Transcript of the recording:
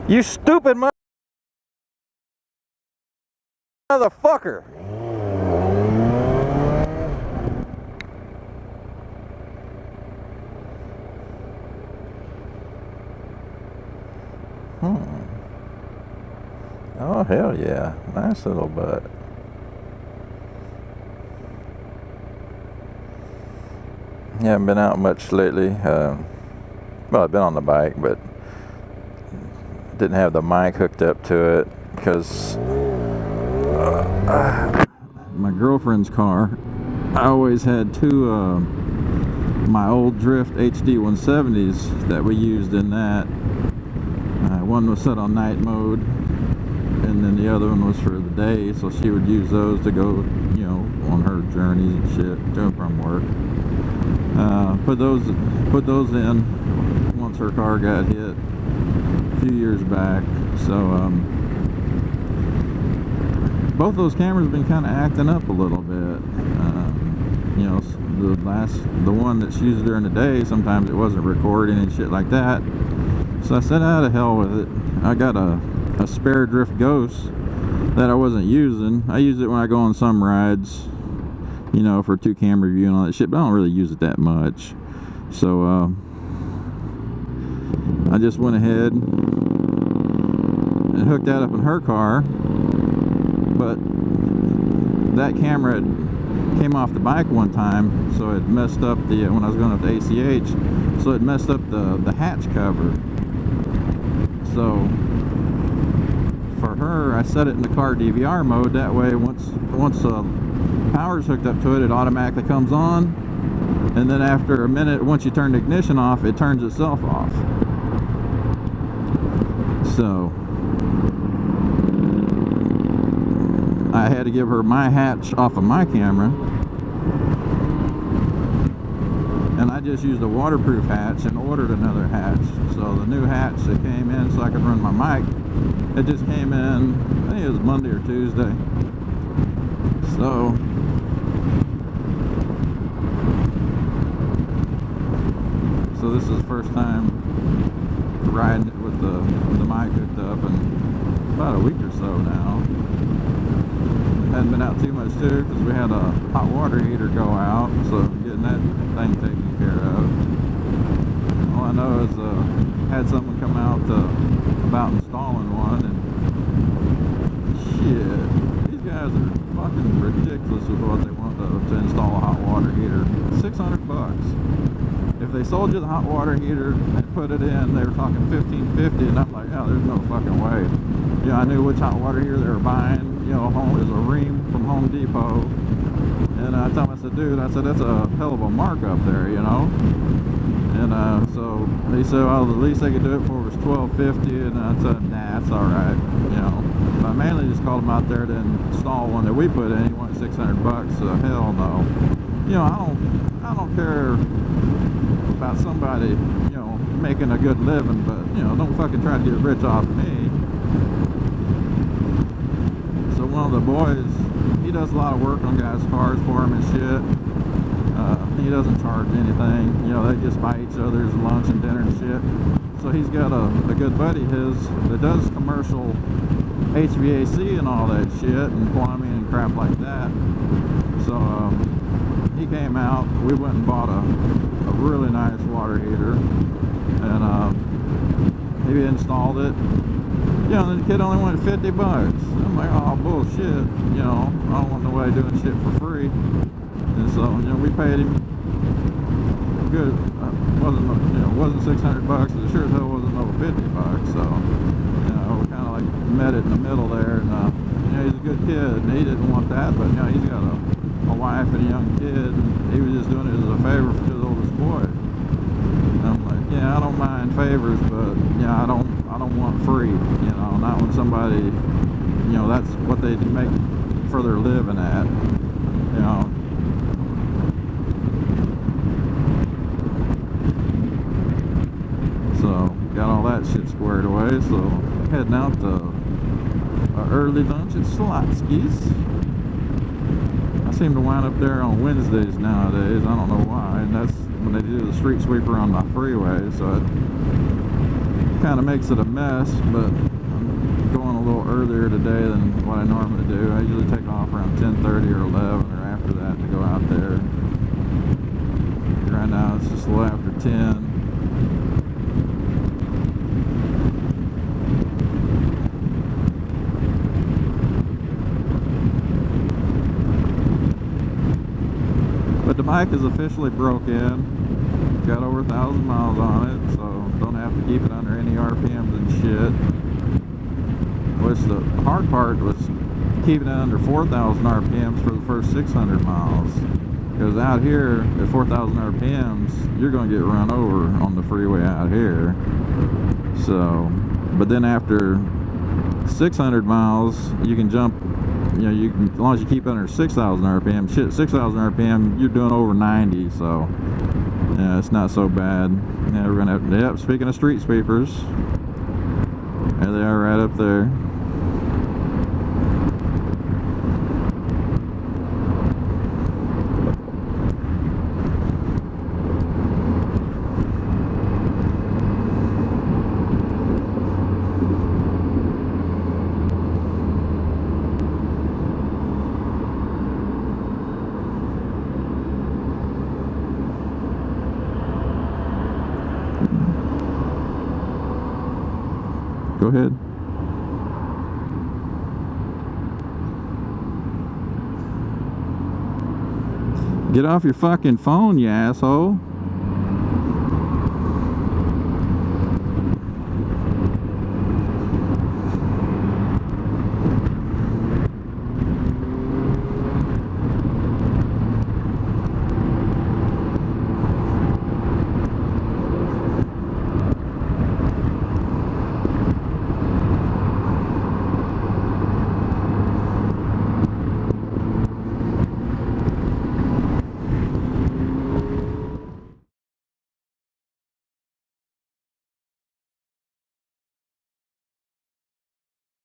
You stupid motherfucker! Oh, hell yeah. Nice little butt. Haven't been out much lately. Well, I've been on the bike, but didn't have the mic hooked up to it because my girlfriend's car, I always had two my old Drift HD 170s that we used in that. One was set on night mode, and then the other one was for the day, so she would use those to go, you know, on her journeys and shit to and from work. Put those in once her car got hit a few years back. So both those cameras have been kind of acting up a little bit. You know, the one that's used during the day, sometimes it wasn't recording and shit like that. So I said, out of hell with it. I got a spare Drift Ghost that I wasn't using. I use it when I go on some rides, you know, for 2-camera view and all that shit, but I don't really use it that much. So I just went ahead and hooked that up in her car, but that camera came off the bike one time, so it messed up the when I was going up to ACH, so it messed up the hatch cover. So for her, I set it in the car DVR mode. That way, once power's hooked up to it, it automatically comes on, and then after a minute, once you turn the ignition off, it turns itself off. So I had to give her my hatch off of my camera, and I just used a waterproof hatch and ordered another hatch. So the new hatch that came in so I could run my mic, it just came in, I think it was Monday or Tuesday. So this is the first time riding it with the mic hooked up in about a week or so now. Hadn't been out too much too because we had a hot water heater go out, so getting that thing taken care of. All I know is had someone come out about installing one, and shit, these guys are fucking ridiculous with what they want to install a hot water heater. $600. If they sold you the hot water heater and put it in, they were talking $1,550, and I'm like, oh, there's no fucking way. You know, I knew which hot water heater they were buying. You know, it was a Ream from Home Depot, and I told him, I said, dude, I said, that's a hell of a mark up there, you know. And so he said, well, the least they could do it for was $1,250, and I said, nah, that's all right, you know. But I mainly just called him out there to install one that we put in. He wanted $600, so hell no. You know, I don't care about somebody, you know, making a good living, but, you know, don't fucking try to get rich off me. So one of the boys, he does a lot of work on guys' cars for him and shit. He doesn't charge anything, you know, they just buy each other's lunch and dinner and shit. So he's got a good buddy of his that does commercial HVAC and all that shit, and plumbing and crap like that. So he came out, we went and bought a really nice water heater, and he installed it. You know, the kid only wanted $50. I'm like, oh bullshit, you know, I don't want nobody doing shit for free. And so, you know, we paid him good. Wasn't $600, and it sure as hell wasn't over $50. So, you know, we kind of like met it in the middle there, and you know, he's a good kid, and he didn't want that, but you know, he's got a wife and a young kid, and he was just doing it as a favor for his oldest boy. And I'm like, yeah, I don't mind favors, but yeah, I don't want free, you know, not when somebody, you know, that's what they make for their living at, you know. So got all that shit squared away, so heading out to early lunch at Slotsky's. I seem to wind up there on Wednesdays nowadays. I don't know why, and that's when they do the street sweeper on my freeway. So kind of makes it a mess, but I'm going a little earlier today than what I normally do. I usually take off around 10:30 or 11 or after that to go out there. Right now it's just a little after 10. But the bike is officially broke in. Got over 1,000 miles on it, so don't have to keep it under any RPMs and shit. Which the hard part was keeping it under 4,000 RPMs for the first 600 miles. Because out here, at 4,000 RPMs, you're going to get run over on the freeway out here. So, but then after 600 miles, you can jump, you know, you can, as long as you keep under 6,000 RPM, shit, 6,000 RPM, you're doing over 90, so, yeah, it's not so bad. Yeah, we're gonna have, yep, speaking of street sweepers, there they are right up there. Go ahead. Get off your fucking phone, you asshole.